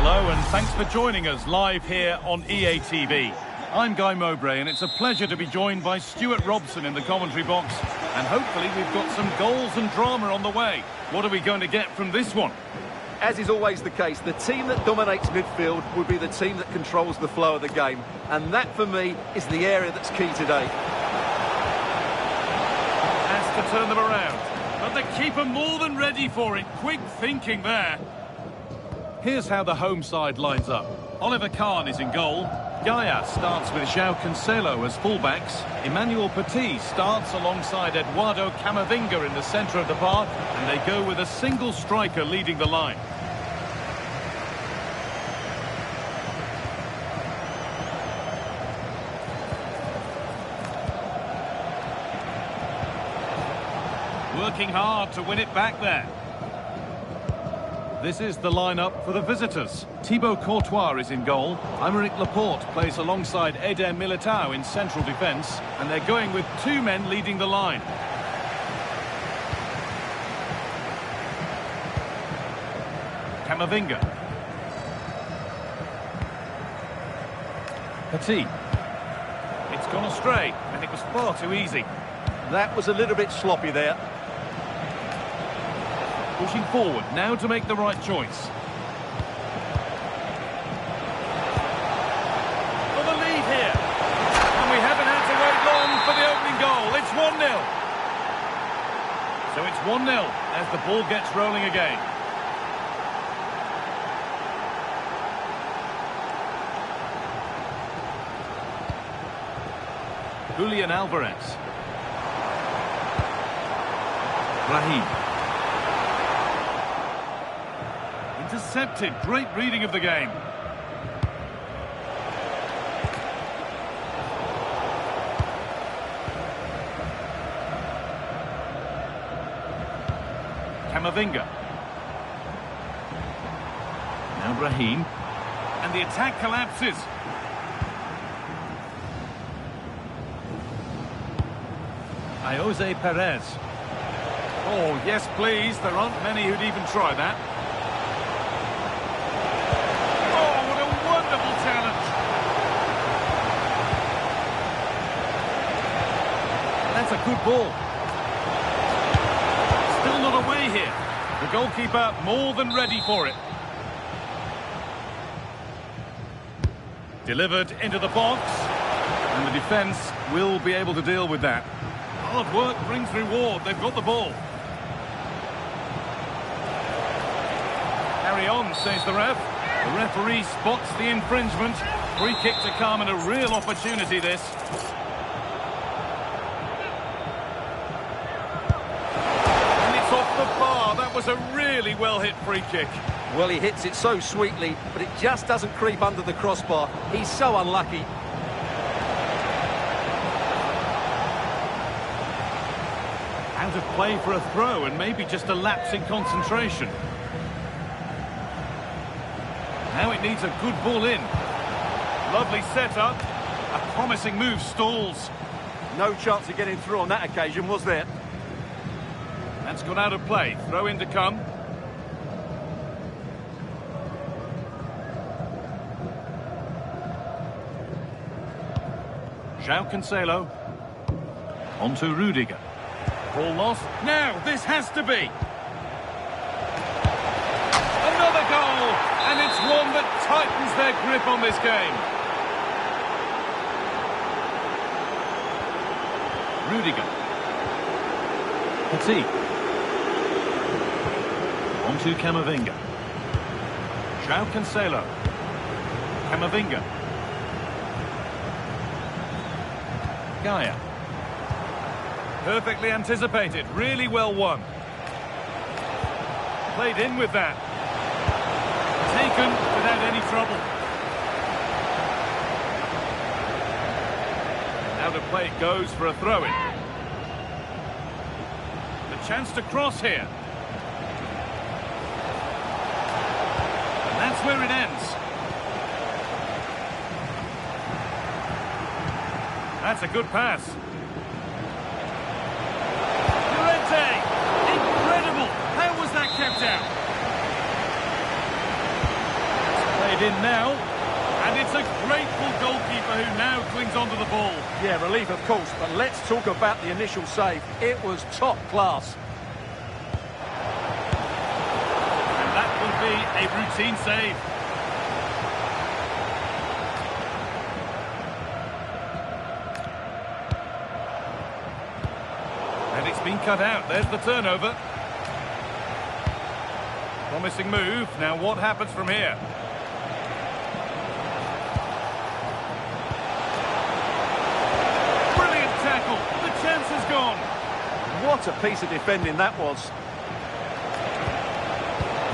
Hello and thanks for joining us live here on EA TV. I'm Guy Mowbray and it's a pleasure to be joined by Stuart Robson in the commentary box. And hopefully we've got some goals and drama on the way. What are we going to get from this one? As is always the case, the team that dominates midfield will be the team that controls the flow of the game. And that, for me, is the area that's key today. Has to turn them around. But the keeper more than ready for it. Quick thinking there. Here's how the home side lines up. Oliver Kahn is in goal. Gaia starts with João Cancelo as fullbacks. Emmanuel Petit starts alongside Eduardo Camavinga in the centre of the park. And they go with a single striker leading the line. Working hard to win it back there. This is the lineup for the visitors. Thibaut Courtois is in goal. Aymeric Laporte plays alongside Eder Militao in central defence. And they're going with two men leading the line. Camavinga. Petit. It's gone astray, and it was far too easy. That was a little bit sloppy there. Pushing forward, now to make the right choice. For the lead here. And we haven't had to wait long for the opening goal. It's 1-0. So it's 1-0 as the ball gets rolling again. Julian Alvarez. Raheem. Intercepted. Great reading of the game. Camavinga. Now Raheem. And the attack collapses. Jose Perez. Oh, yes, please. There aren't many who'd even try that. Oh, what a wonderful challenge. That's a good ball. Still not away here. The goalkeeper more than ready for it. Delivered into the box. And the defence will be able to deal with that. Hard work brings reward. They've got the ball. Carry on, says the ref. The referee spots the infringement. Free kick to come and a real opportunity this. And it's off the bar. That was a really well-hit free kick. Well, he hits it so sweetly, but it just doesn't creep under the crossbar. He's so unlucky. Out of play for a throw and maybe just a lapse in concentration. Now it needs a good ball in. Lovely setup. A promising move stalls. No chance of getting through on that occasion, was there? That's gone out of play. Throw in to come. João Cancelo. On to Rudiger. Ball lost. Now, this has to be. Another goal! And it's one that tightens their grip on this game. Rudiger. Petit. On to Camavinga. João Cancelo. Camavinga. Gaia. Perfectly anticipated, really well won. Played in with that. Taken without any trouble. Out of play it goes for a throw-in. The chance to cross here. And that's where it ends. That's a good pass. Incredible! How was that kept out? it in now. And it's a grateful goalkeeper who now clings onto the ball. Yeah, relief of course, but let's talk about the initial save. It was top class. And that will be a routine save. And it's been cut out. There's the turnover. Promising move. Now what happens from here? Brilliant tackle. The chance is gone. What a piece of defending that was.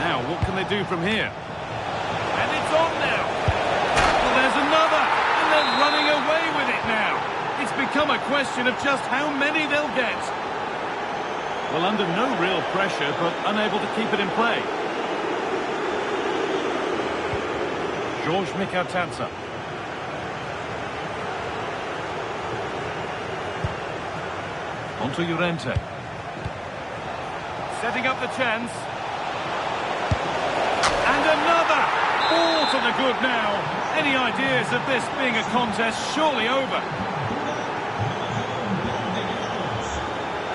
Now what can they do from here? And it's on now. Well, there's another. And they're running away with it now. It's become a question of just how many they'll get. Well, under no real pressure, but unable to keep it in play. George Mikautanza. Onto Llorente. Setting up the chance. And another! All to the good now. Any ideas of this being a contest surely over?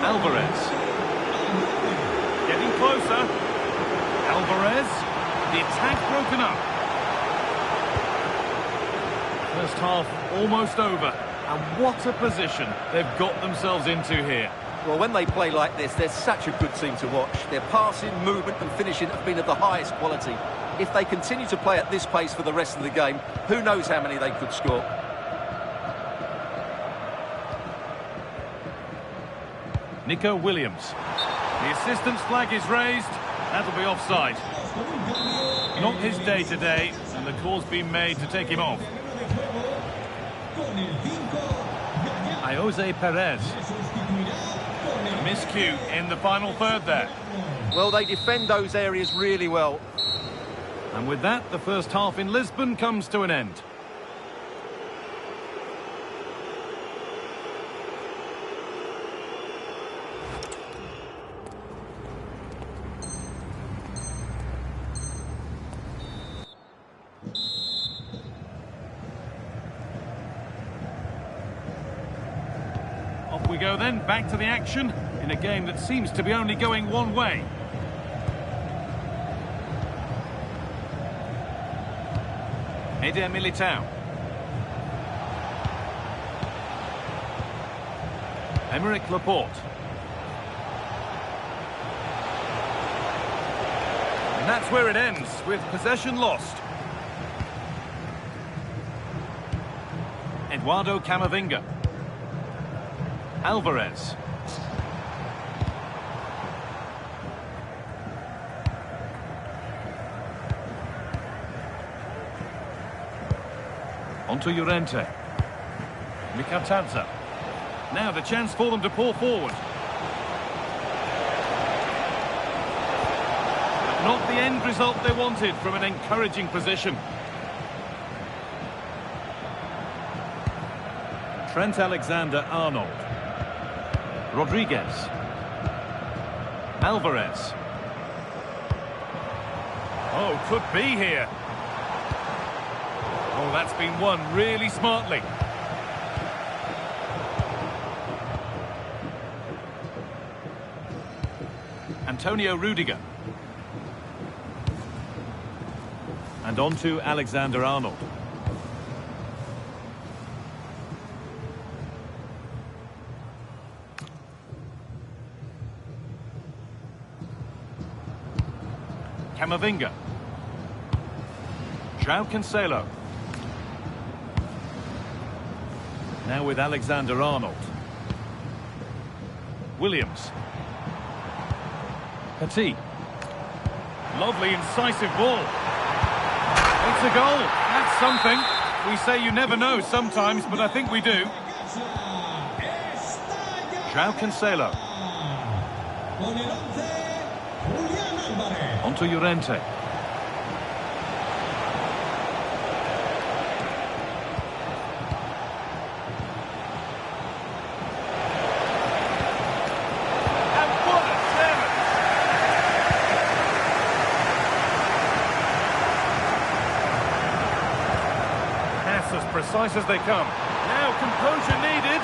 Alvarez. Getting closer. Alvarez. The attack broken up. First half almost over, and what a position they've got themselves into here. Well, when they play like this, they're such a good team to watch. Their passing, movement and finishing have been of the highest quality. If they continue to play at this pace for the rest of the game, who knows how many they could score. Nico Williams. The assistant's flag is raised. That'll be offside. Not his day today, and the call's been made to take him off. Jose Perez. Miscue in the final third there. Well, they defend those areas really well. And with that, the first half in Lisbon comes to an end. Off we go then, back to the action, in a game that seems to be only going one way. Eder Militao. Emerick Laporte. And that's where it ends, with possession lost. Eduardo Camavinga. Alvarez. Onto Llorente. Mikautanza. Now the chance for them to pull forward. But not the end result they wanted from an encouraging position. Trent Alexander-Arnold. Rodriguez. Alvarez. Oh, could be here. Oh, that's been won really smartly. Antonio Rudiger. And on to Alexander-Arnold. Camavinga. João Cancelo. Now with Alexander-Arnold. Williams. Petit. Lovely, incisive ball. It's a goal. That's something. We say you never know sometimes, but I think we do. João Cancelo. Onto Llorente. precise as they come. Now composure needed,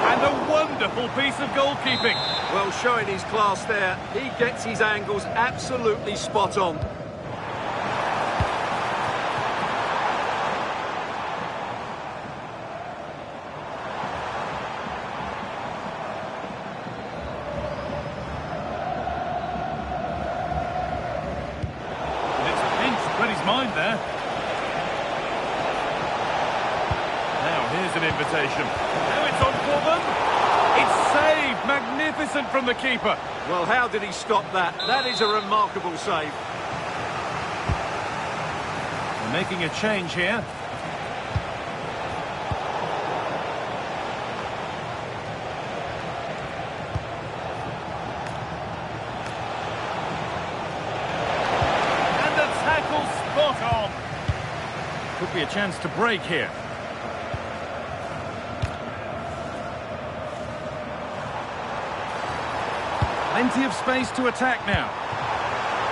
and a wonderful piece of goalkeeping. Well, showing his class there. He gets his angles absolutely spot on. Mind there. Now here's an invitation. Now it's on for them. It's saved. Magnificent from the keeper. Well, how did he stop that? That is a remarkable save. They're making a change here. Could be a chance to break here. Plenty of space to attack now.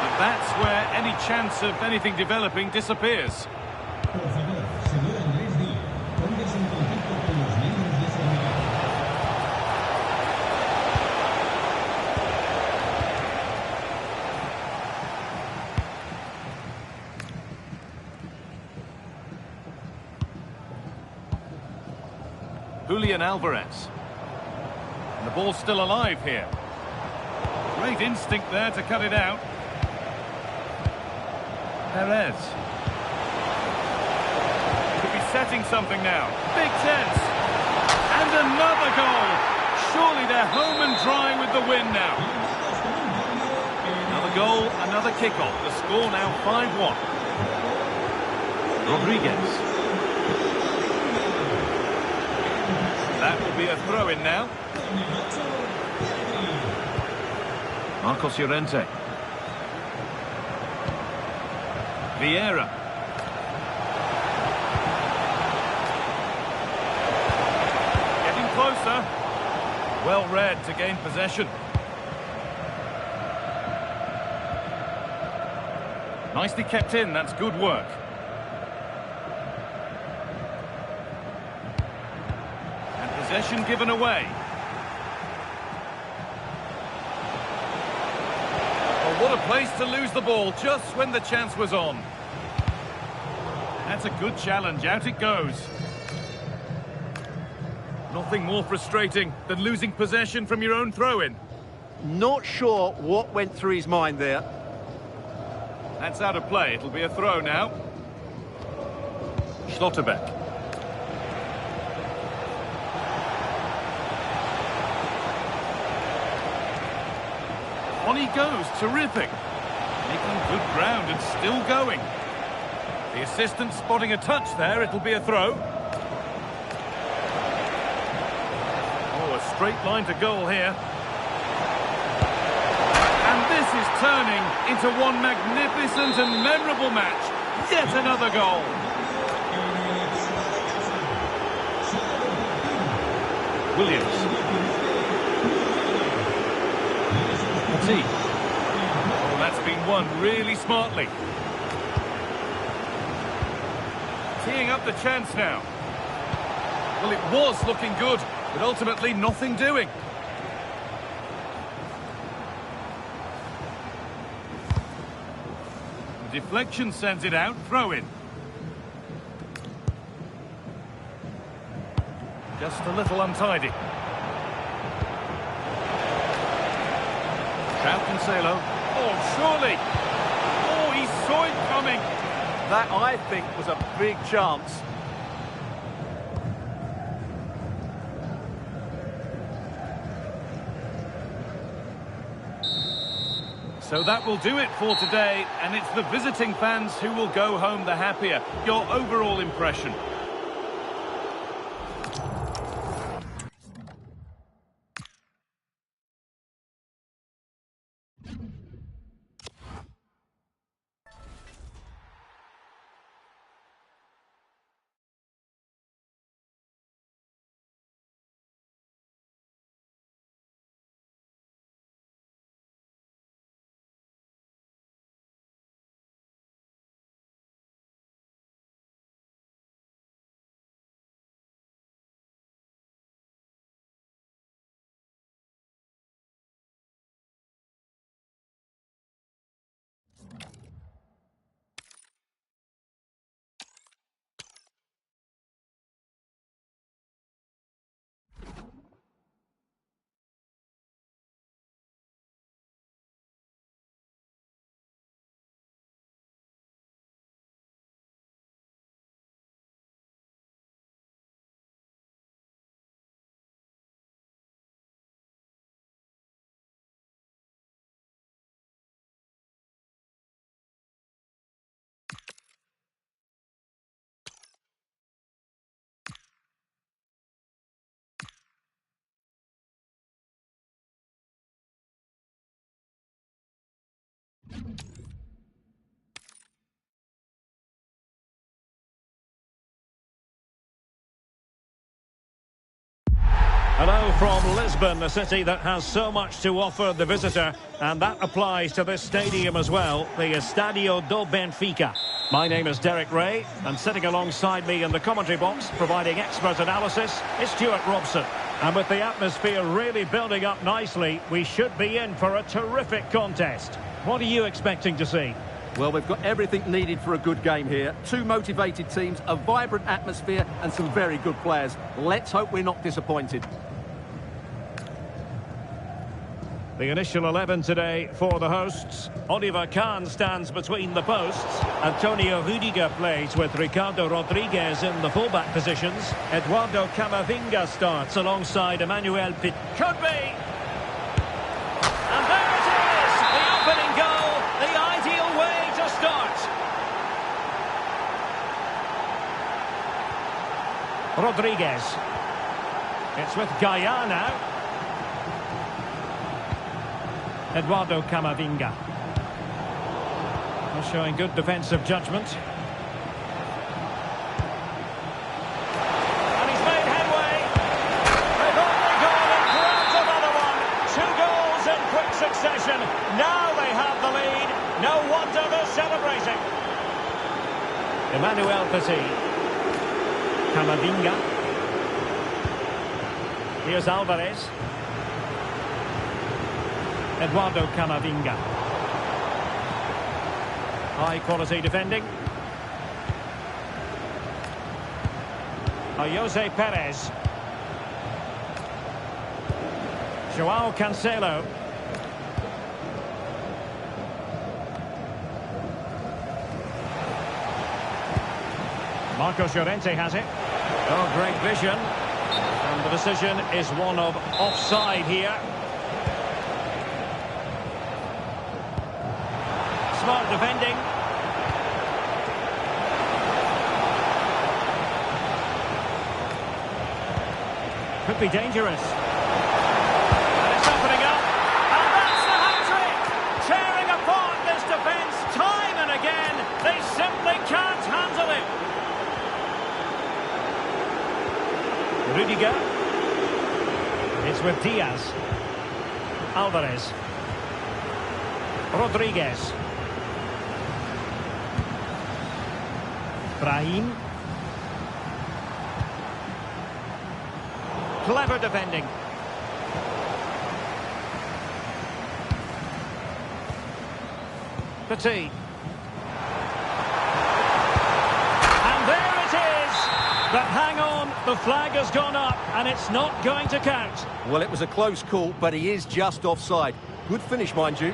But that's where any chance of anything developing disappears. Julian Alvarez. And the ball's still alive here. Great instinct there to cut it out. Perez. Could be setting something now. Big chance. And another goal. Surely they're home and dry with the win now. Another goal, another kickoff. The score now 5-1. Rodriguez. That will be a throw-in now. Marcos Llorente. Vieira. Getting closer. Well read to gain possession. Nicely kept in, that's good work. Possession given away. Oh, what a place to lose the ball just when the chance was on. That's a good challenge. Out it goes. Nothing more frustrating than losing possession from your own throw-in. Not sure what went through his mind there. That's out of play. It'll be a throw now. Schlotterbeck. On he goes, terrific. Making good ground and still going. The assistant spotting a touch there, it'll be a throw. Oh, a straight line to goal here. And this is turning into one magnificent and memorable match. Yet another goal. Williams. Oh, that's been won really smartly. Teeing up the chance now. Well, it was looking good, but ultimately nothing doing. The deflection sends it out, throw in. Just a little untidy. Cancelo. Oh, surely. Oh, he saw it coming. That, I think, was a big chance. So that will do it for today, and it's the visiting fans who will go home the happier. Your overall impression? Hello from Lisbon, a city that has so much to offer the visitor, and that applies to this stadium as well, the Estadio do Benfica. My name is Derek Ray, and sitting alongside me in the commentary box, providing expert analysis, is Stuart Robson. And with the atmosphere really building up nicely, we should be in for a terrific contest. What are you expecting to see? Well, we've got everything needed for a good game here. Two motivated teams, a vibrant atmosphere and some very good players. Let's hope we're not disappointed. The initial 11 today for the hosts. Oliver Kahn stands between the posts. Antonio Rudiger plays with Ricardo Rodriguez in the fullback positions. Eduardo Camavinga starts alongside Emmanuel Pitt. Could be! And there it is! The opening goal, the ideal way to start. Rodriguez. It's with Gaia now. Eduardo Camavinga. They're showing good defensive judgment. And he's made headway. They've only gone and grabbed another one. 2 goals in quick succession. Now they have the lead. No wonder they're celebrating. Emmanuel Petit. Camavinga. Here's Alvarez. Eduardo Camavinga. High quality defending. Jose Perez. Joao Cancelo. Marcos Llorente has it. Oh, great vision. And the decision is one of offside here. Smart defending. Could be dangerous. And it's opening up. And that's the hat-trick! Tearing apart this defence time and again. They simply can't handle it. Rudiger. It's with Diaz. Alvarez. Rodriguez. Brahim. Clever defending. Petit. And there it is! But hang on, the flag has gone up and it's not going to count. Well, it was a close call, but he is just offside. Good finish, mind you.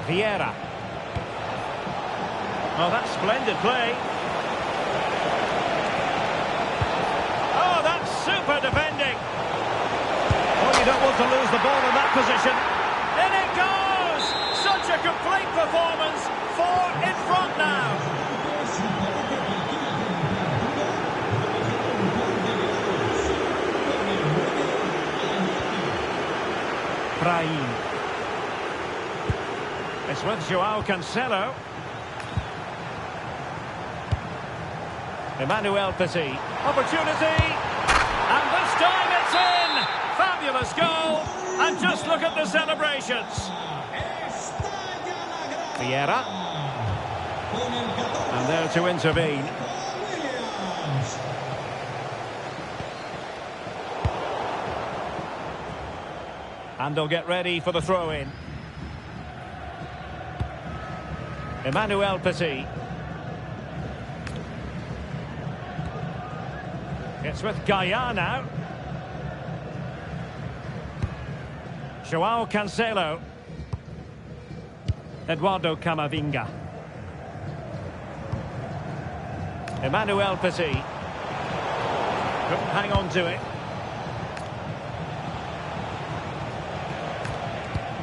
Vieira. Oh, that's splendid play. Oh, that's super defending. Oh, you don't want to lose the ball in that position. In it goes! Such a complete performance. 4 in front now. Brahim. It's with Joao Cancelo. Emmanuel Petit. Opportunity. And this time it's in. Fabulous goal. And just look at the celebrations. Vieira. And there to intervene. And they'll get ready for the throw-in. Emmanuel Petit. It's with Gaia now. Joao Cancelo. Eduardo Camavinga. Emmanuel Petit. Couldn't hang on to it.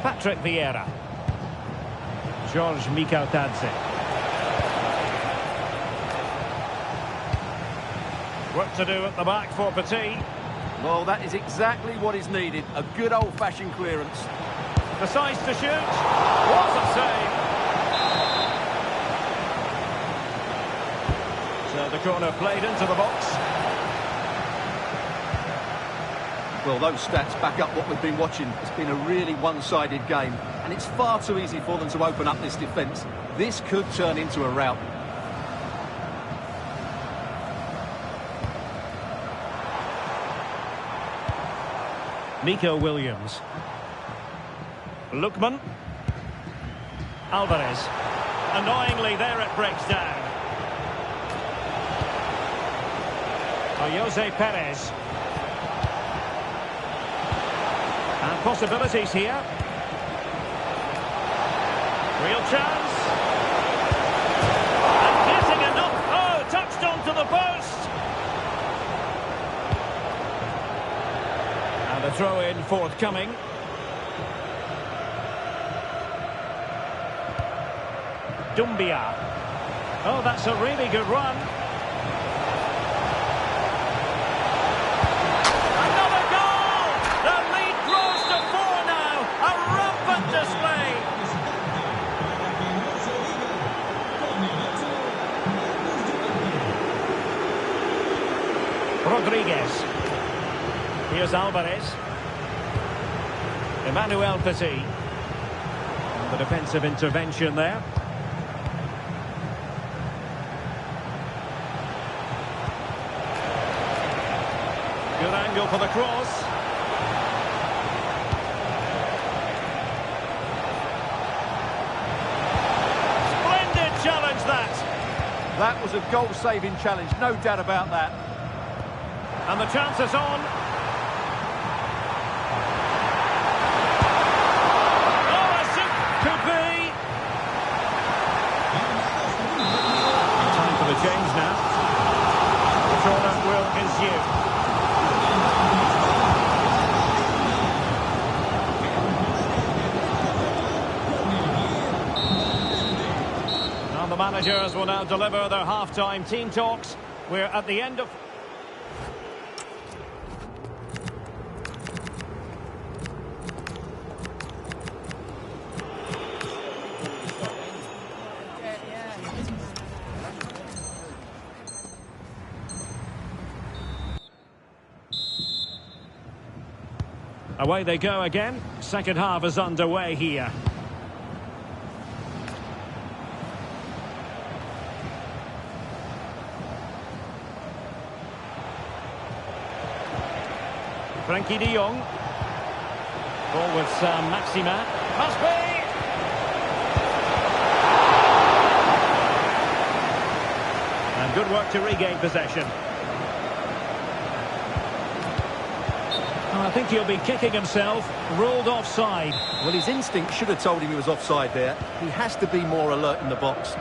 Patrick Vieira. George Mikautadze. Work to do at the back for Petit. Well, that is exactly what is needed. A good old-fashioned clearance. Decides to shoot. What a save. So the corner played into the box. Well, those stats back up what we've been watching. It's been a really one-sided game, and it's far too easy for them to open up this defence. This could turn into a rout. Nico Williams. Lookman. Alvarez. Annoyingly, there it breaks down. Jose Perez. And possibilities here. Real chance. And getting enough. Oh, touched onto the post. And the throw-in forthcoming. Dumbia. Oh, that's a really good run. Another goal! The lead grows to 4 now. A rampant display. Rodriguez. Here's Alvarez. Emmanuel Petit. And the defensive intervention there. Good angle for the cross. Splendid challenge that. That was a goal-saving challenge, no doubt about that. And the chance is on. Oh, a shoot could be. Time for the change now. The corner will ensue. The managers will now deliver their half-time team talks. We're at the end of... Away they go again. Second half is underway here. Frankie de Jong. Ball with Maxima. Must be! And good work to regain possession. I think he'll be kicking himself. Ruled offside. Well, his instinct should have told him he was offside there. He has to be more alert in the box.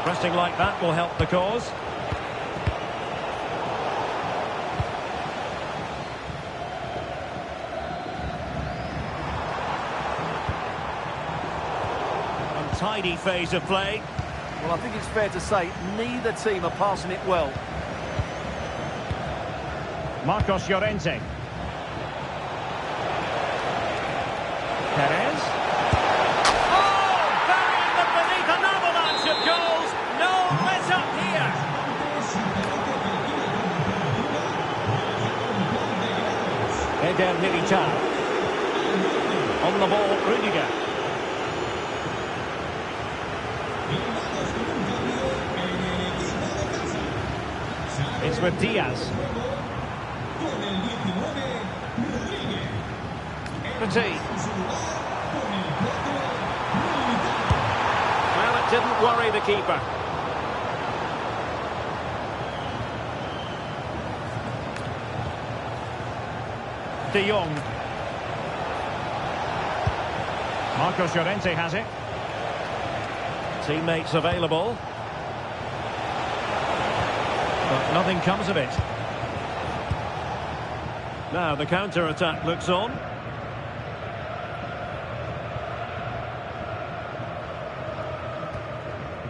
Pressing like that will help the cause. Tidy phase of play. Well, I think it's fair to say neither team are passing it well. Marcos Llorente. Perez. Oh! Burying them beneath an avalanche of goals. No let up here. Eder Militao. On the ball, Rudiger. It's with Diaz. Petit. Well, it didn't worry the keeper. De Jong. Marcos Llorente has it. Teammates available. But nothing comes of it. Now the counter-attack looks on.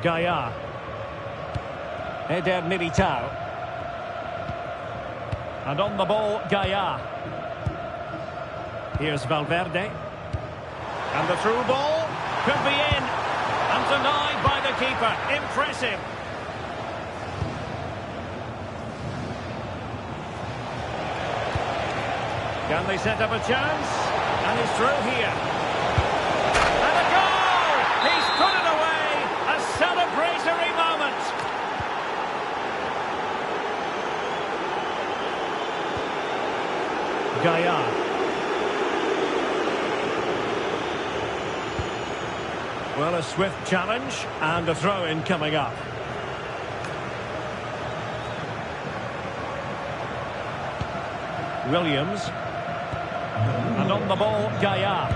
Gaia. Eder Militao. And on the ball, Gaia. Here's Valverde. And the through ball could be in. And denied by the keeper. Impressive. Can they set up a chance? And he's through here. And a goal! He's put it away! A celebratory moment! Gaillard. Well, a swift challenge and a throw-in coming up. Williams. And on the ball, Gaillard.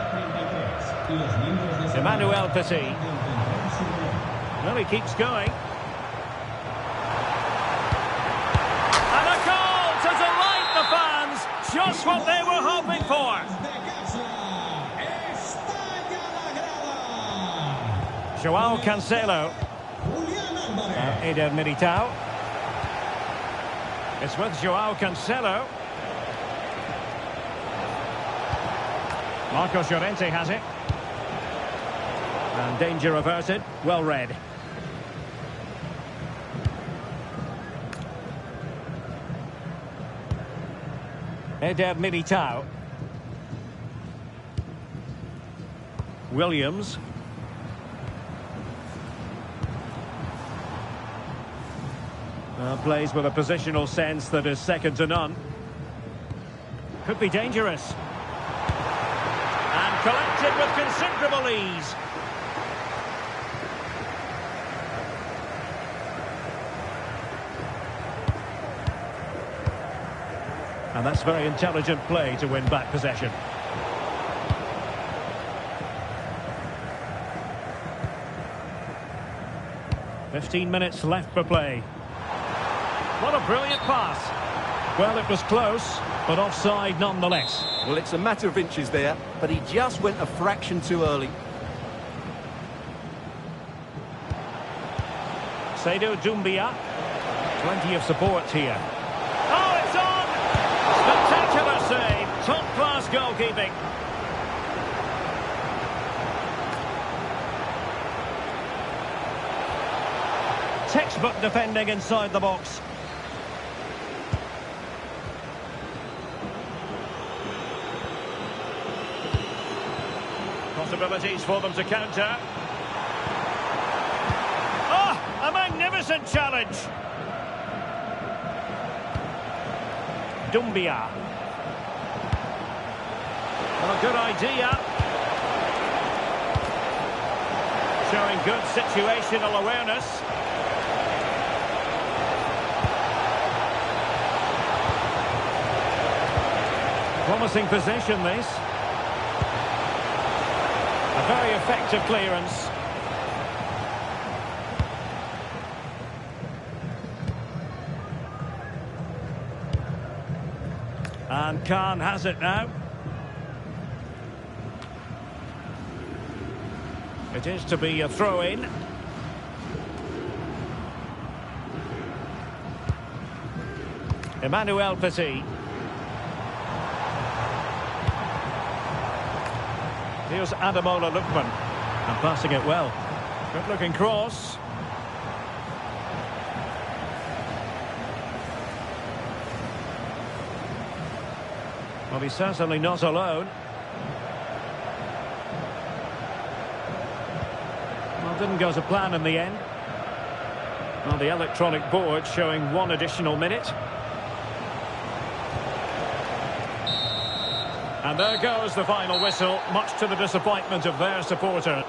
Emmanuel Petit. Well, he keeps going. And a goal to delight the fans. Just what they were hoping for. Joao Cancelo. Eder Militao. It's with Joao Cancelo. Marcos Llorente has it. And danger averted. Well read. Eder Militao. Williams. Plays with a positional sense that is second to none. Could be dangerous. And collected with considerable ease. And that's very intelligent play to win back possession. "15 minutes left for play. What a brilliant pass. Well, it was close, but offside nonetheless. Well, it's a matter of inches there, but he just went a fraction too early. Seydou Doumbia. Plenty of support here. Oh, it's on! Spectacular save. Top-class goalkeeping. Textbook defending inside the box. Possibilities for them to counter. Oh, a magnificent challenge. Doumbia. Well, a good idea. Showing good situational awareness. Promising possession, this. A very effective clearance. And Khan has it now. It is to be a throw-in. Emmanuel Petit. Here's Ademola Lookman. And passing it well. Good looking cross. Well, he's certainly not alone. Well, didn't go to plan in the end. Well, the electronic board showing 1 additional minute. And there goes the final whistle, much to the disappointment of their supporter.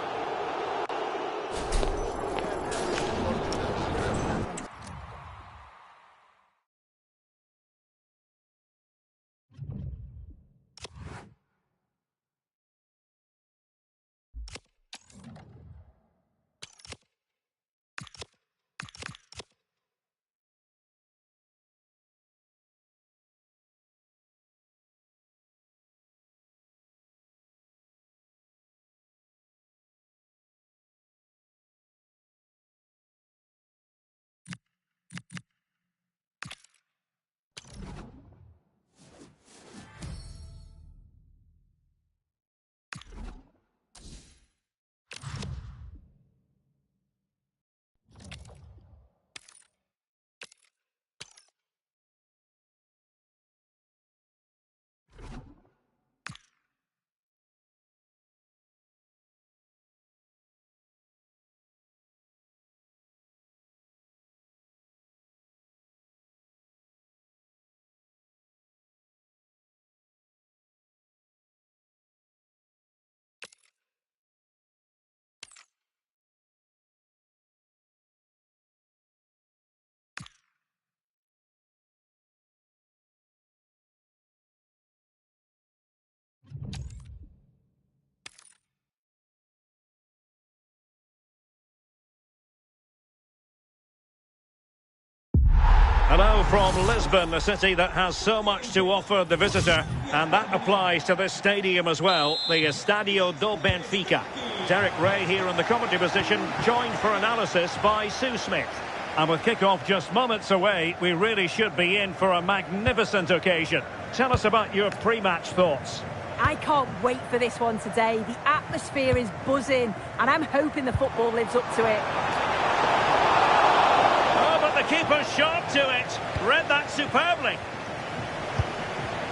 Hello from Lisbon, a city that has so much to offer the visitor, and that applies to this stadium as well, the Estadio do Benfica. Derek Ray here in the commentary position, joined for analysis by Sue Smith. And with kick-off just moments away, we really should be in for a magnificent occasion. Tell us about your pre-match thoughts. I can't wait for this one today. The atmosphere is buzzing, and I'm hoping the football lives up to it. The keeper's shot to it. Read that superbly.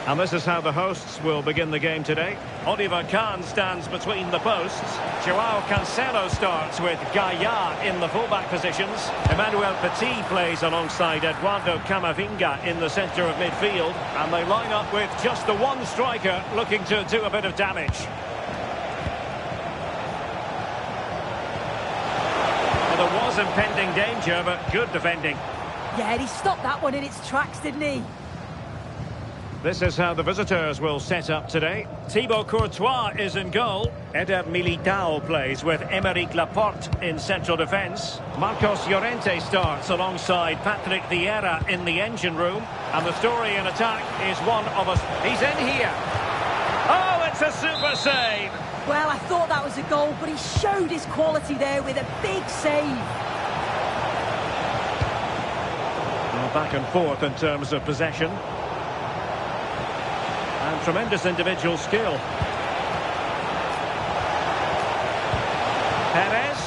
And this is how the hosts will begin the game today. Oliver Kahn stands between the posts. Joao Cancelo starts with Gaia in the fullback positions. Emmanuel Petit plays alongside Eduardo Camavinga in the centre of midfield. And they line up with just the one striker looking to do a bit of damage. There was impending danger, but good defending. Yeah, he stopped that one in its tracks, didn't he? This is how the visitors will set up today. Thibaut Courtois is in goal. Eder Militao plays with Aymeric Laporte in central defence. Marcos Llorente starts alongside Patrick Vieira in the engine room. And the story in attack is one of us. He's in here. Oh, it's a super save. Well, I thought that was a goal, but he showed his quality there with a big save. Well, back and forth in terms of possession. And tremendous individual skill. Perez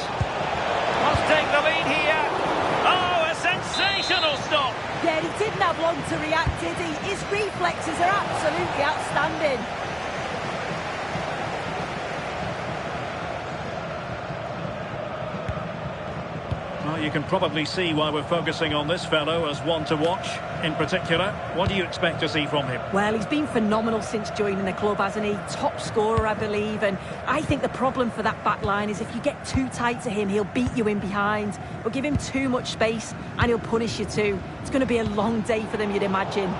must take the lead here. Oh, a sensational stop. Yeah, he didn't have long to react, did he? His reflexes are absolutely outstanding. Well, you can probably see why we're focusing on this fellow as one to watch in particular. What do you expect to see from him? Well, he's been phenomenal since joining the club, hasn't he? Top scorer, I believe. And I think the problem for that back line is if you get too tight to him, he'll beat you in behind. Or give him too much space and he'll punish you too. It's going to be a long day for them, you'd imagine.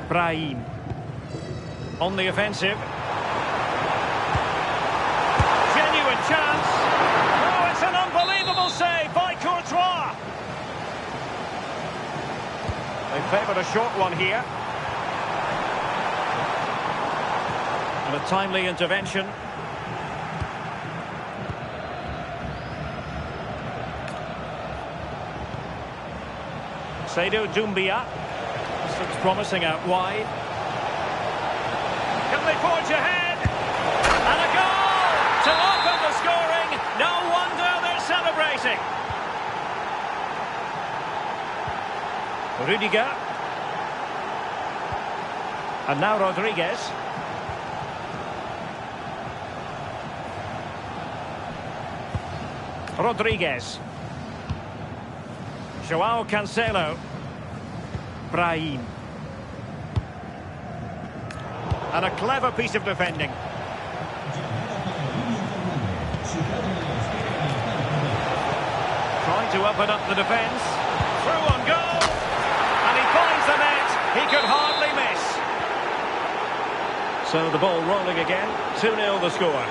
Brahim on the offensive. Genuine chance. Oh, it's an unbelievable save by Courtois. They favoured a short one here. And a timely intervention. Seydou Doumbia. This looks promising out wide. Can they forge ahead? And a goal to open the scoring. No wonder they're celebrating. Rudiger. And now Rodriguez. Rodriguez. Joao Cancelo. Brahim. And a clever piece of defending. Trying to open up the defence. Through on goal. And he finds the net. He could hardly miss. So the ball rolling again. 2-0 the score.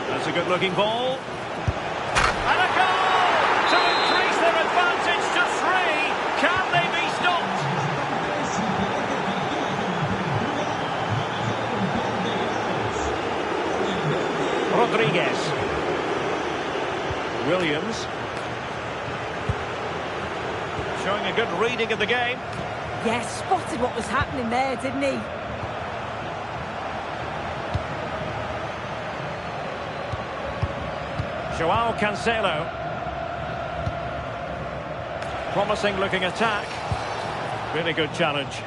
That's a good-looking ball. And a goal to increase their advantage to 3. Can they be stopped? Rodriguez. Williams. Showing a good reading of the game. Yeah, spotted what was happening there, didn't he? Joao Cancelo. Promising looking attack. Really good challenge.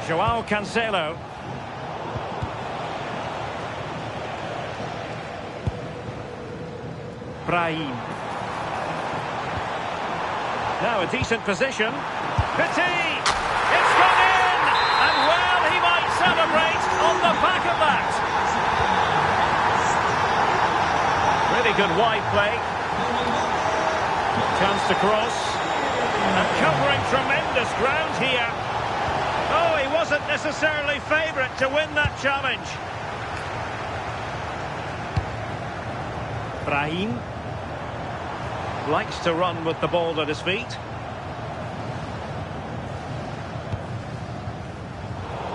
Joao Cancelo. Brahim. Now a decent position. Petit! It's gone in! And well, he might celebrate on the back of that. good wide play. Chance to cross. And covering tremendous ground here. Oh, he wasn't necessarily favourite to win that challenge. Brahim likes to run with the ball at his feet.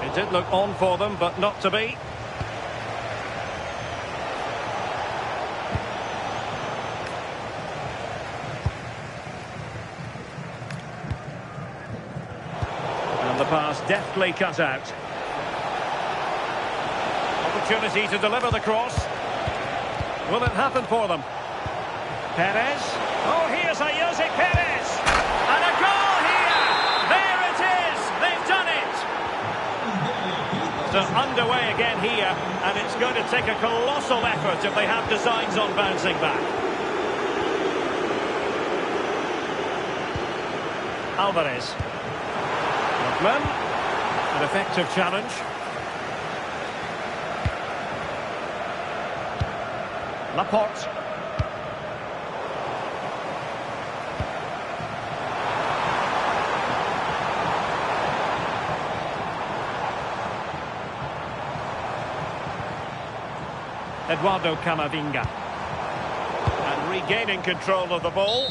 It did look on for them, but not to be. And the pass deftly cut out. Opportunity to deliver the cross. Will it happen for them? Perez. Oh, here's Jose Perez. And a goal here. There it is. They've done it. So underway again here. And it's going to take a colossal effort if they have designs on bouncing back. Alvarez. Lookman. An effective challenge. Laporte. Eduardo Camavinga. And regaining control of the ball.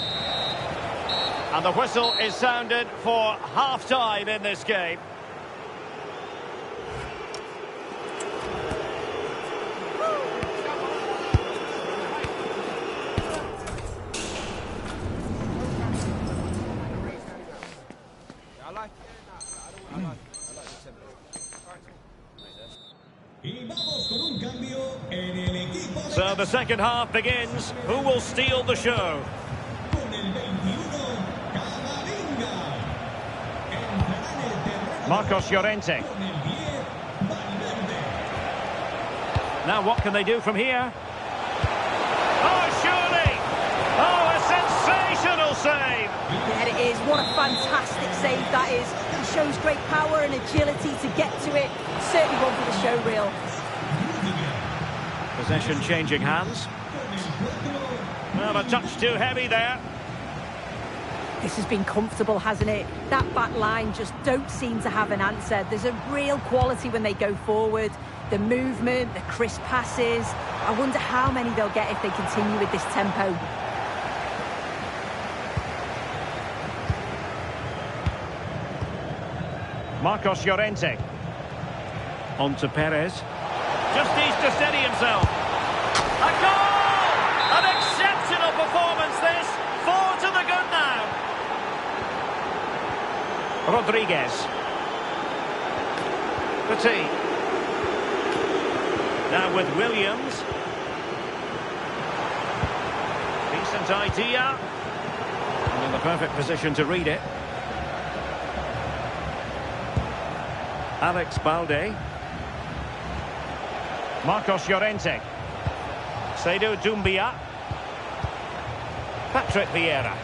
And the whistle is sounded for half-time in this game. So the second half begins. Who will steal the show? Marcos Llorente. Now what can they do from here? Oh, surely! Oh, a sensational save! There it is. What a fantastic save that is. He shows great power and agility to get to it. Certainly one for the show reel. Possession changing hands. Well, a touch too heavy there. This has been comfortable, hasn't it? That back line just don't seem to have an answer. There's a real quality when they go forward. The movement, the crisp passes. I wonder how many they'll get if they continue with this tempo. Marcos Llorente. On to Perez. Just needs to steady himself. A goal! An exceptional performance this. 4 to the good now. Rodriguez. Petit. Now with Williams. Decent idea. And in the perfect position to read it. Alex Balde. Marcos Llorente. Seydou Doumbia. Patrick Vieira.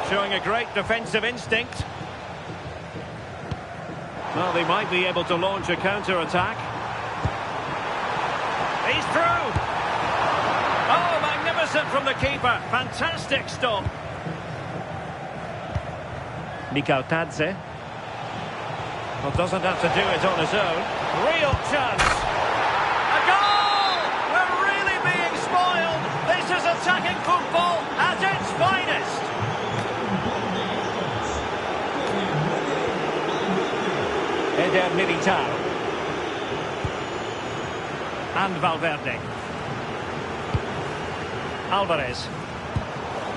Showing a great defensive instinct. Well, they might be able to launch a counter-attack. He's through! Oh, magnificent from the keeper. Fantastic stop. Mikal Tadze. Well, doesn't have to do it on his own. Real chance. A goal! We're really being spoiled. This is attacking football at its finest. Eder Militao. And Valverde. Alvarez.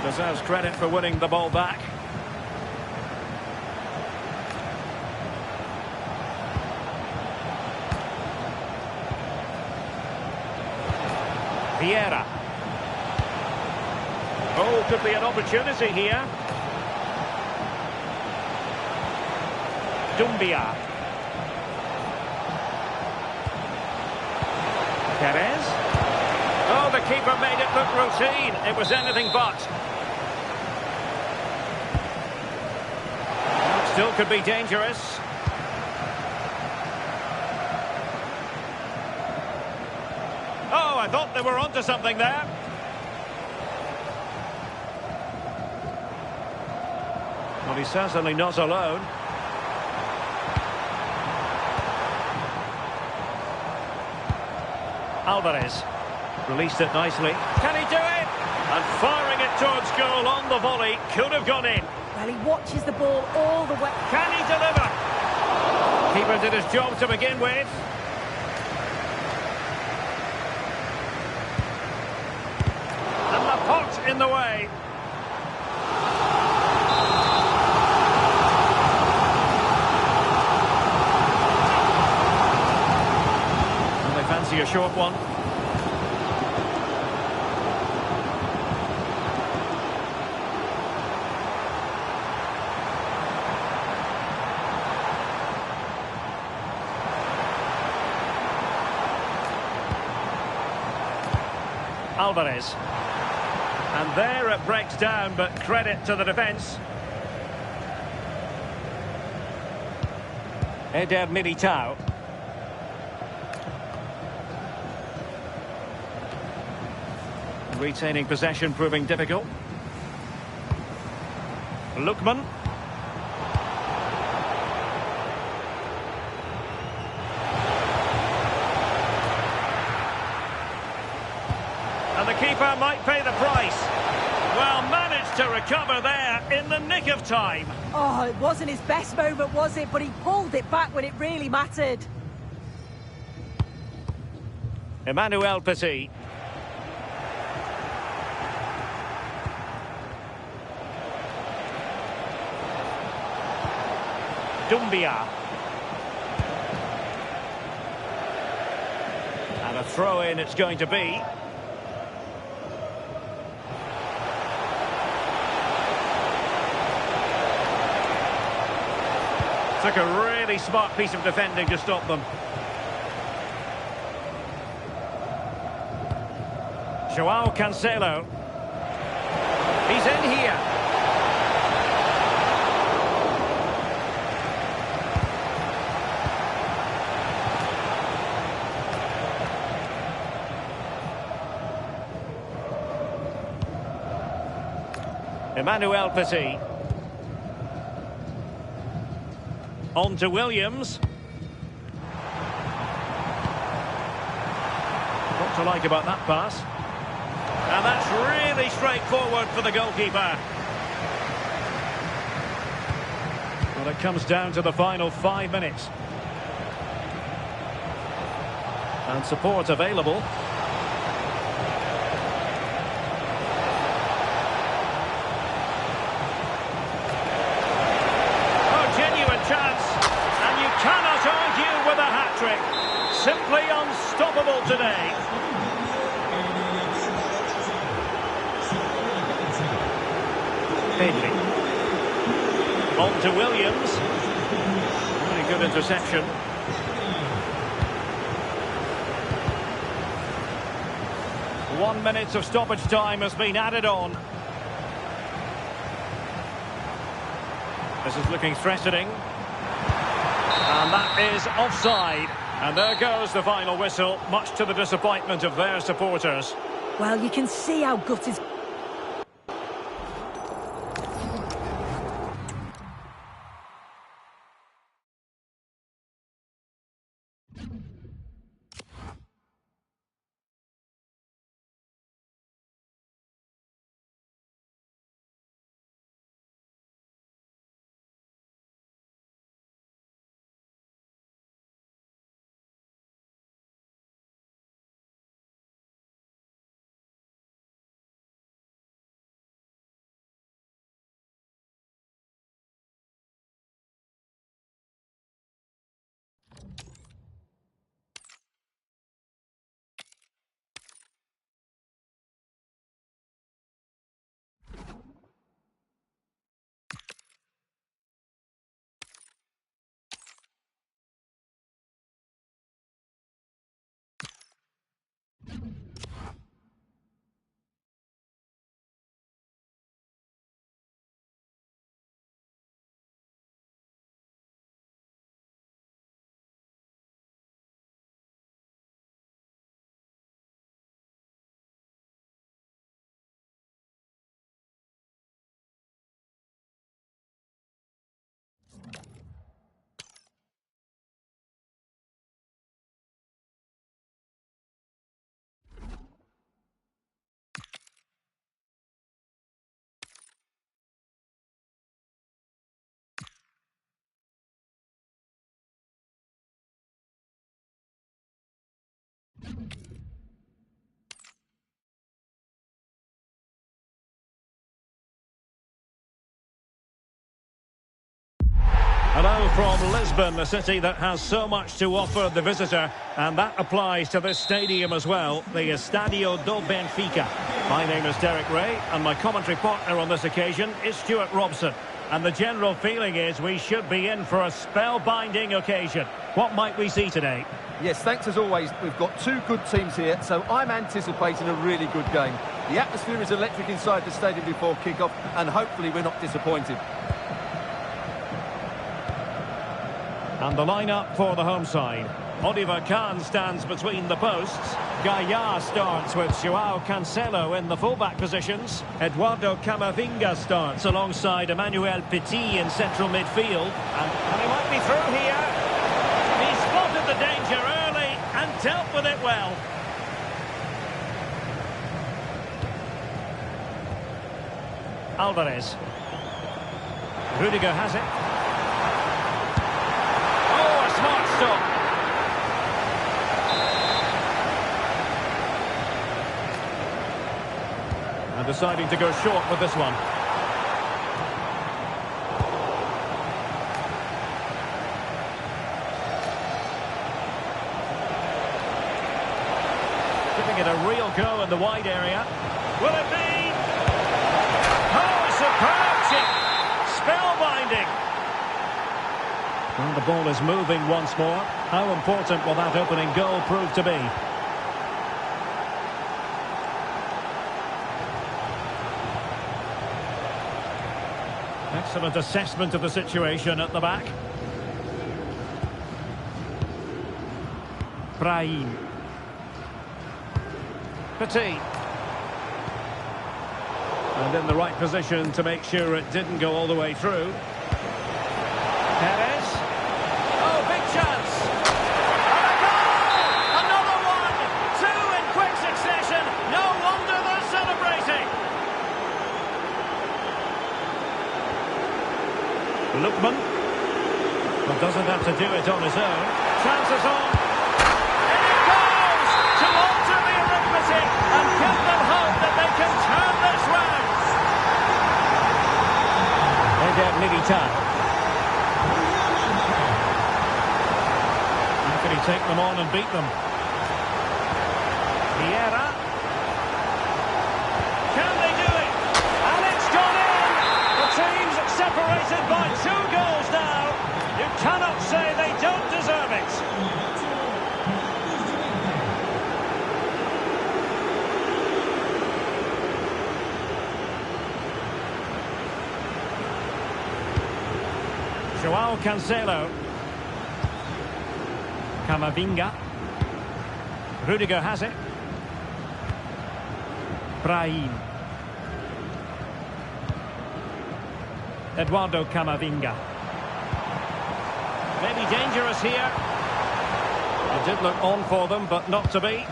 Deserves credit for winning the ball back. Vieira. Oh, could be an opportunity here. Doumbia. Perez. Oh, the keeper made it look routine. It was anything but. Still could be dangerous. Oh, I thought they were onto something there. Well, he's certainly not alone. Alvarez released it nicely. Can he do it? And firing it towards goal on the volley. Could have gone in. Well, he watches the ball all the way. Can he deliver? Keeper did his job to begin with. And the pot in the way. And they fancy a short one. Alvarez. And there it breaks down, but credit to the defence. Eder Militao. Retaining possession proving difficult. Lookman. And the keeper might pay the price. Well, managed to recover there in the nick of time. Oh, it wasn't his best moment, was it? But he pulled it back when it really mattered. Emmanuel Petit. Dumbia. And a throw-in it's going to be. Took a really smart piece of defending to stop them. Joao Cancelo. He's in here. Emmanuel Petit. On to Williams. What to like about that pass? And that's really straightforward for the goalkeeper. Well, it comes down to the final 5 minutes. And support available. Cannot argue with a hat-trick. Simply unstoppable today. Pedri. On to Williams. Really good interception. One minute of stoppage time has been added on. This is looking threatening. And that is offside. And there goes the final whistle, much to the disappointment of their supporters. Well, you can see how gutted Hello from Lisbon, a city that has so much to offer the visitor, and that applies to this stadium as well, the Estadio do Benfica. My name is Derek Ray, and my commentary partner on this occasion is Stuart Robson. And the general feeling is we should be in for a spellbinding occasion. What might we see today? Yes, thanks as always. We've got two good teams here, so I'm anticipating a really good game. The atmosphere is electric inside the stadium before kick-off, and hopefully we're not disappointed. And the lineup for the home side. Oliver Kahn stands between the posts. Gaia starts with João Cancelo in the fullback positions. Eduardo Camavinga starts alongside Emmanuel Petit in central midfield. And he might be through here. He spotted the danger early and dealt with it well. Alvarez. Rudiger has it. Oh, a smart stop. And deciding to go short with this one. Giving it a real go in the wide area. Will it be? Oh, superb chip! Spellbinding! Well, the ball is moving once more. How important will that opening goal prove to be? Excellent assessment of the situation at the back. Brahim. Petit. And in the right position to make sure it didn't go all the way through. Perez. Oh, big chance. And a goal! Another one! Two in quick succession. No wonder they're celebrating. Lookman, but doesn't have to do it on his own. Chances on. And it goes to alter the arithmetic and give them hope that they can turn this round. Eder Militao. How can he take them on and beat them? Vieira. Can they do it? And it's gone in! The team's separated by 2 goals now. You cannot say they don't deserve it. João Cancelo. Camavinga. Rudiger has it. Brahim. Eduardo Camavinga. Maybe dangerous here. It did look on for them, but not to be.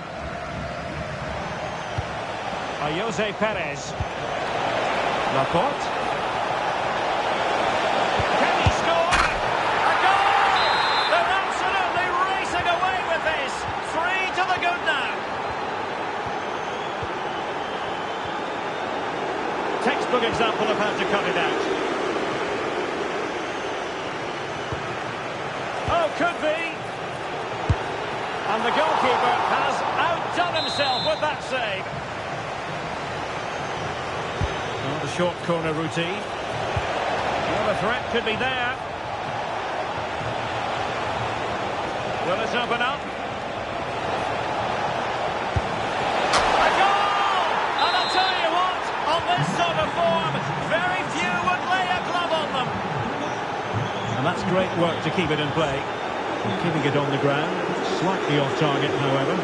Jose Perez. Laporte. Can he score? A goal! They're absolutely racing away with this. 3 to the good now. Textbook example of how to cut it out. Oh, could be. And the goalkeeper has outdone himself with that save. Well, the short corner routine. Well, the threat could be there. Will it open up? A goal! And I'll tell you what, on this sort of form, very few would lay a glove on them. And that's great work to keep it in play. Keeping it on the ground. Slightly off target, however.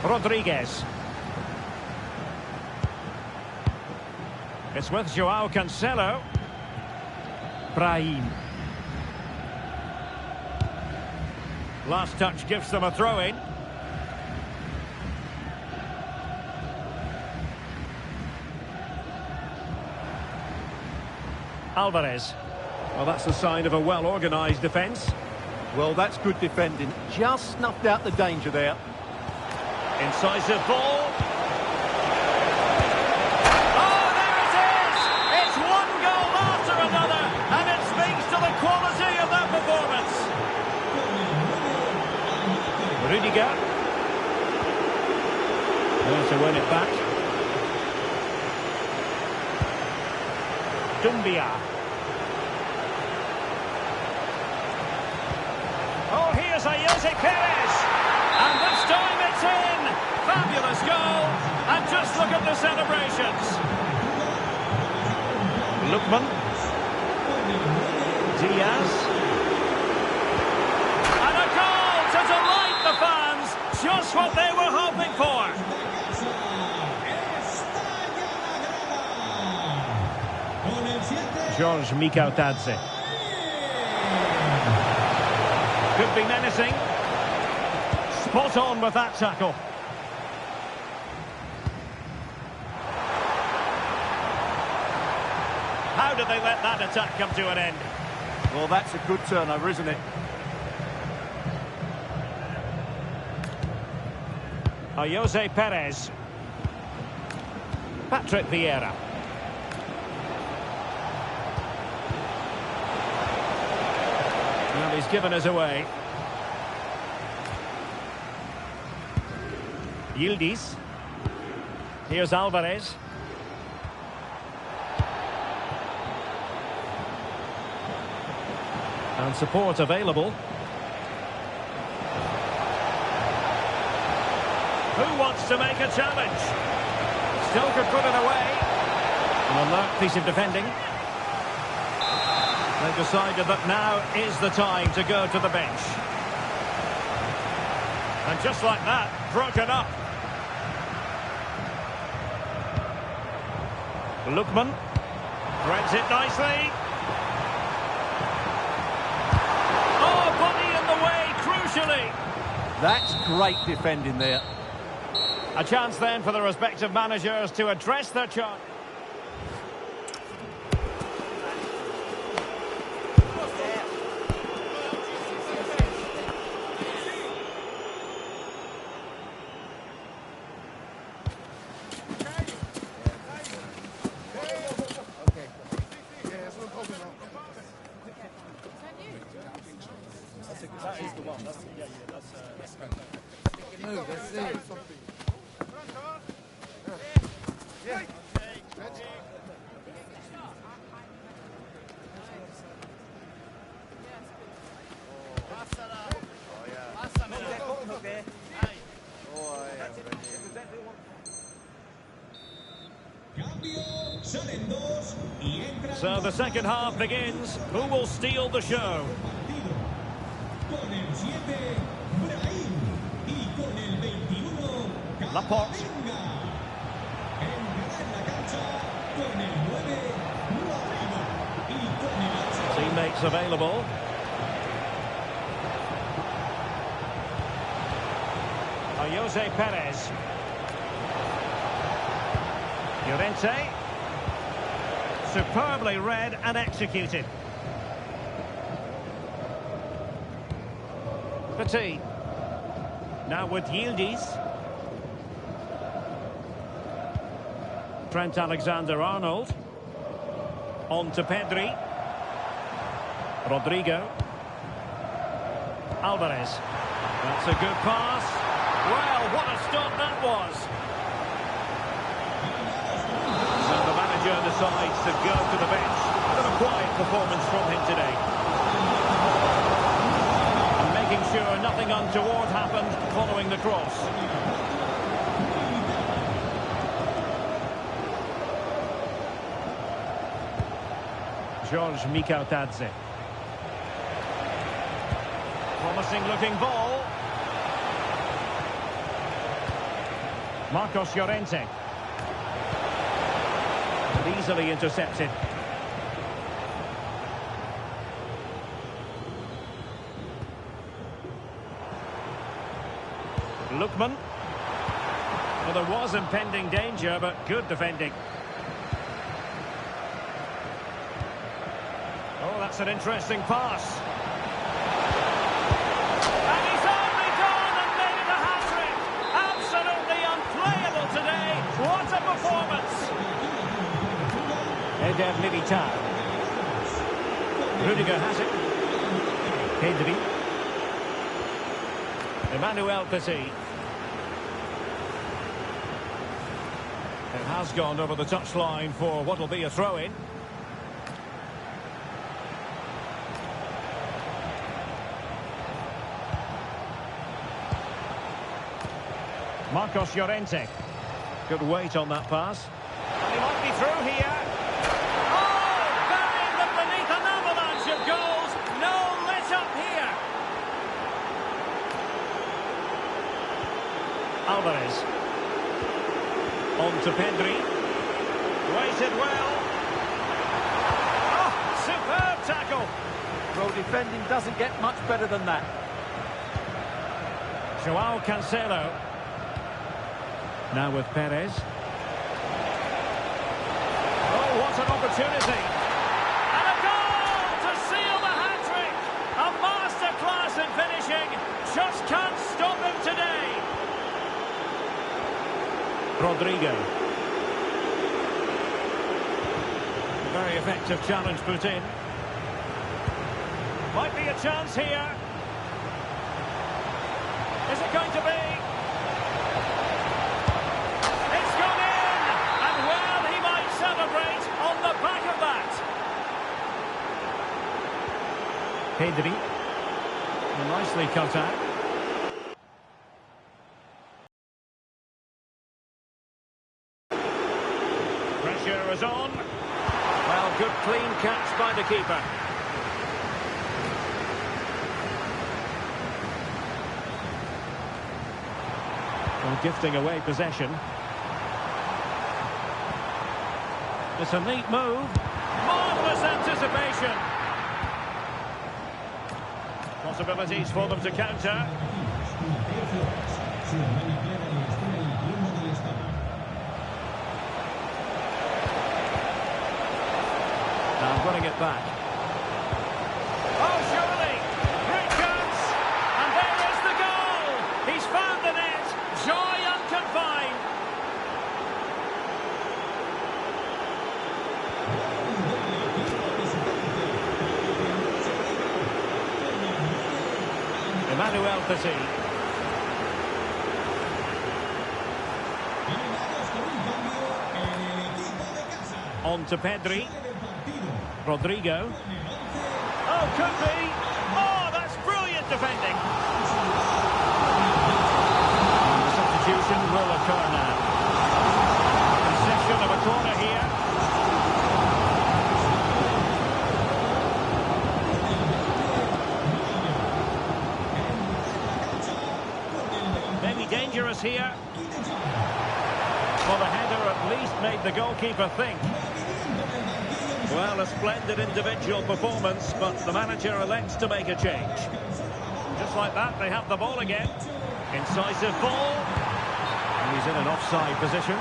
Rodriguez. It's with João Cancelo. Brahim. Last touch gives them a throw-in. Alvarez. Well, that's a sign of a well-organised defence. Well, that's good defending. Just snuffed out the danger there. Incisive ball. Oh, there it is! It's one goal after another, and it speaks to the quality of that performance. Rudiger. There to win it back. Dumbia. Oh, here's Jose Perez. And this time it's in. Fabulous goal. And just look at the celebrations. Lookman. Diaz. And a goal to delight the fans. Just what they were hoping for. George Mikautadze. Could be menacing. Spot on with that tackle. How did they let that attack come to an end? Well, that's a good turnover, isn't it? Jose Perez. Patrick Vieira. Well, he's given us away. Yildiz. Here's Alvarez. And support available. Who wants to make a challenge? Still could put it away. An alert piece of defending. They've decided that now is the time to go to the bench. And just like that, broken up. Lookman threads it nicely. Oh, body in the way, crucially. That's great defending there. A chance then for the respective managers to address their charge. So the second half begins. Who will steal the show? Laporte. Teammates available. Jose Perez. Llorente. Superbly read and executed. Petit. Now with Yildiz. Trent Alexander-Arnold. On to Pedri. Rodrigo. Alvarez. That's a good pass. Well, what a stop that was. So the manager decides to go to the bench. A bit of a quiet performance from him today. And making sure nothing untoward happened following the cross. George Mikautadze. Promising looking ball. Marcos Llorente. Easily intercepted. Lookman. Well, there was impending danger, but good defending. Oh, that's an interesting pass. And he's only gone and made it a hat-trick. Absolutely. Militao. Rudiger has it. Pedri. Emmanuel Petit. It has gone over the touchline for what will be a throw-in. Marcos Llorente. Good weight on that pass. And he might be through here. Oh, buried them beneath an avalanche of goals. No let up here. Alvarez. On to Pedri. Waited well. Oh, superb tackle. Well, defending doesn't get much better than that. Joao Cancelo. Now with Perez. Oh, what an opportunity. And a goal to seal the hat-trick. A masterclass in finishing. Just can't stop him today. Rodrigo. Very effective challenge put in. Might be a chance here. Is it going to be? It's gone in! And well, he might celebrate on the back of that. Pedri. Nicely cut out. Pressure is on. Well, good clean catch by the keeper. Well, gifting away possession. It's a neat move. Marvellous anticipation. Possibilities for them to counter. Now running it back. Oh, surely! Great chance! And there is the goal! He's found the net! Joy unconfined! Emmanuel Petit. On to Pedri. Rodrigo. Oh, could be. Oh, that's brilliant defending. The substitution will occur now. Possession of a corner here. Maybe dangerous here. Well, the header at least made the goalkeeper think. Well, a splendid individual performance, but the manager elects to make a change. Just like that, they have the ball again. Incisive ball. And he's in an offside position.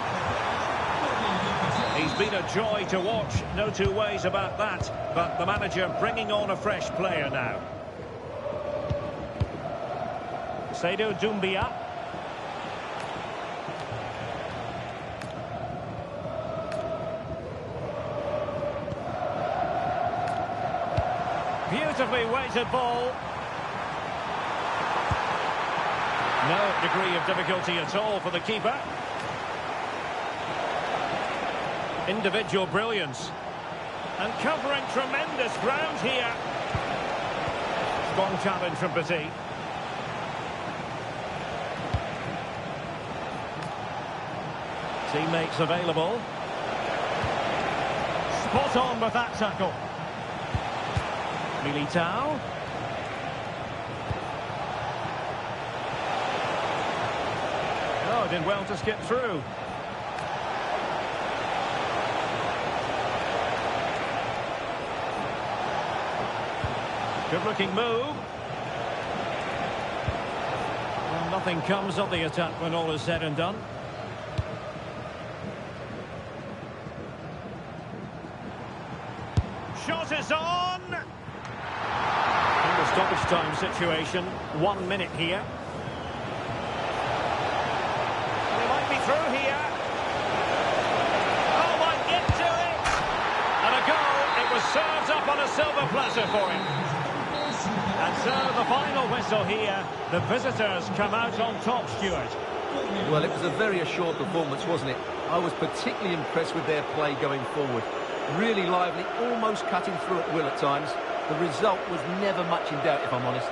He's been a joy to watch, no two ways about that. But the manager bringing on a fresh player now. Seydou Doumbia. Beautifully weighted ball. No degree of difficulty at all for the keeper. Individual brilliance. And covering tremendous ground here. Strong challenge from Petit. Teammates available. Spot on with that tackle. Militao. Oh, did well to skip through. Good looking move. Well, nothing comes of the attack when all is said and done. Shot is on! In the stoppage time situation, 1 minute here. They might be through here. Oh, might get to it! And a goal! on a silver platter for him. And so the final whistle here. The visitors come out on top, Stuart. Well, it was a very assured performance, wasn't it? I was particularly impressed with their play going forward. Really lively, almost cutting through at will at times. The result was never much in doubt, if I'm honest.